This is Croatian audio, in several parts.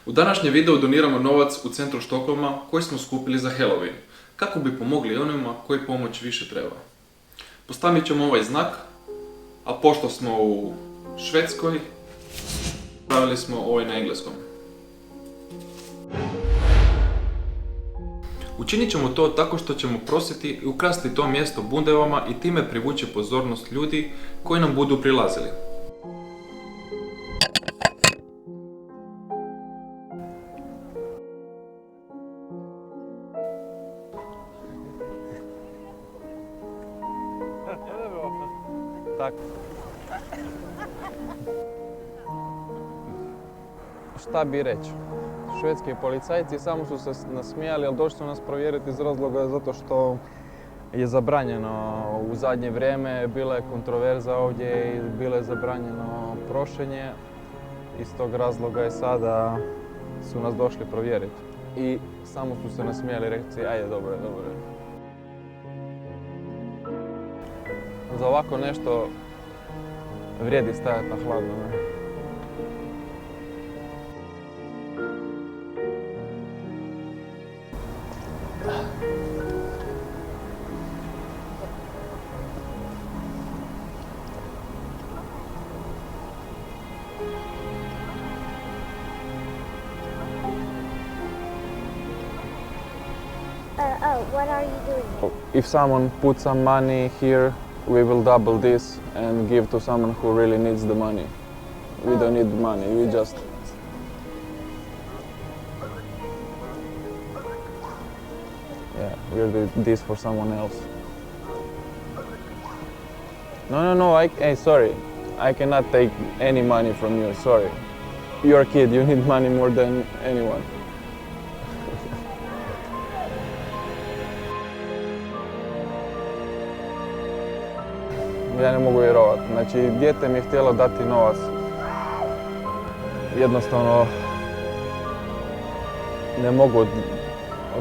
U današnjem videu doniramo novac u centru Štokholma koji smo skupili za Halloween, kako bi pomogli onima koji pomoć više treba. Postavit ćemo ovaj znak, a pošto smo u Švedskoj, pravili smo ovaj na engleskom. Učinit ćemo to tako što ćemo prositi i ukrasti to mjesto bundevama i time privući pozornost ljudi koji nam budu prilazili. Tak. Šta bi reći? Švedski policajci samo su se nasmijali, ali došli su nas provjeriti iz razloga zato što je zabranjeno u zadnje vrijeme, bila je kontroverza ovdje i bilo je zabranjeno prošenje. Iz tog razloga je sada su nas došli provjeriti. I samo su se nasmijali i rekli, ajde, dobro je, dobro je. Za ovako nešto vrijedi stajati na hladno. Ne? What are you doing? If someone puts some money here, we will double this and give to someone who really needs the money. We don't need the money, we just... Yeah, we're doing this for someone else. No, hey, sorry. I cannot take any money from you, sorry. You're a kid, you need money more than anyone. Ja ne mogu vjerovati. Znači, dijete mi je htjelo dati novac. Jednostavno, ne mogu od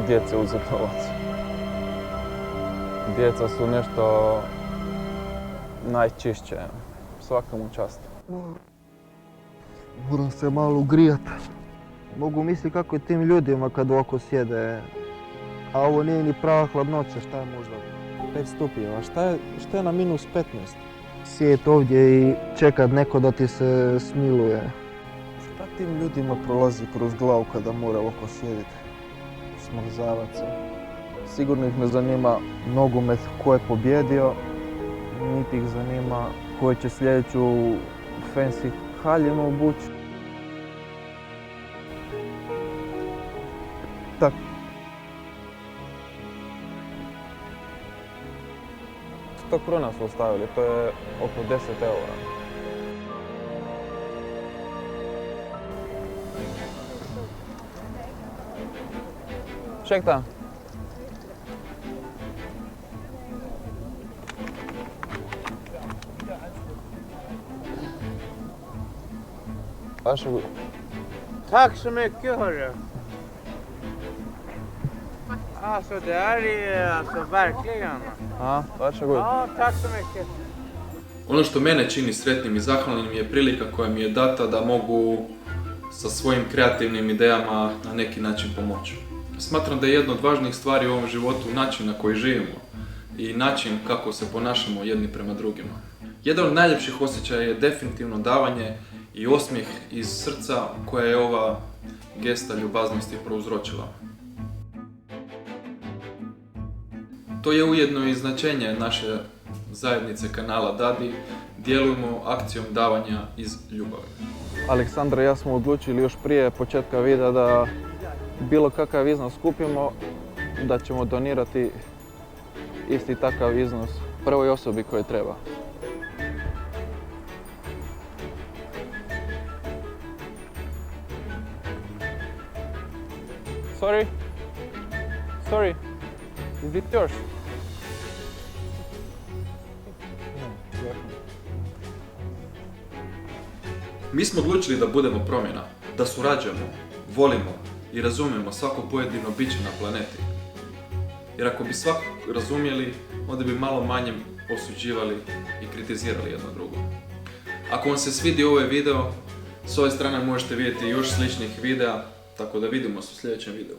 djece uzeti novac. Djeca su nešto najčišće. Svaka mu čast. Moram se malo ugrijat. Mogu misliti kako je tim ljudima kad ovako sjede. A ovo nije ni prava hladnoća, šta je možda 5 stupnjeva, šta je na minus 15? Sjedit ovdje i čekat neko da ti se smiluje. Šta tim ljudima prolazi kroz glavu kada mora ovako sjediti? Smrzavac se. Sigurno ih ne zanima nogomet ko je pobjedio, niti ih zanima ko će sljedeću fancy haljinu obući. Tak. To kruna su ostavili, to je oko 10 eura. Ursäkta. Varsågod. Tack så mycket hörru. Alltså det här är alltså verkligen. Ja, varsågod. Ja, tack så mycket. Ono što mene čini sretnim i zahvalnim je prilika koja mi je data da mogu sa svojim kreativnim idejama na neki način pomoći. Smatram da je jedna od važnijih stvari u ovom životu način na koji živimo i način kako se ponašamo jedni prema drugima. Jedan od najljepših osjećaja je definitivno davanje i osmijeh iz srca koja je ova gesta ljubaznosti prouzročila. To je ujedno i značenje naše zajednice kanala Dadi, djelujemo akcijom davanja iz ljubavi. Aleksandra i ja smo odlučili još prije početka videa da bilo kakav iznos skupimo, da ćemo donirati isti takav iznos prvoj osobi koje treba. Sorry, is it yours? Mi smo odlučili da budemo promjena, da surađujemo, volimo i razumijemo svako pojedino biće na planeti. Jer ako bi svako razumjeli, onda bi malo manje osuđivali i kritizirali jedno drugo. Ako vam se svidi ovaj video, S ove strane možete vidjeti još sličnih videa, tako da vidimo se u sljedećem videu.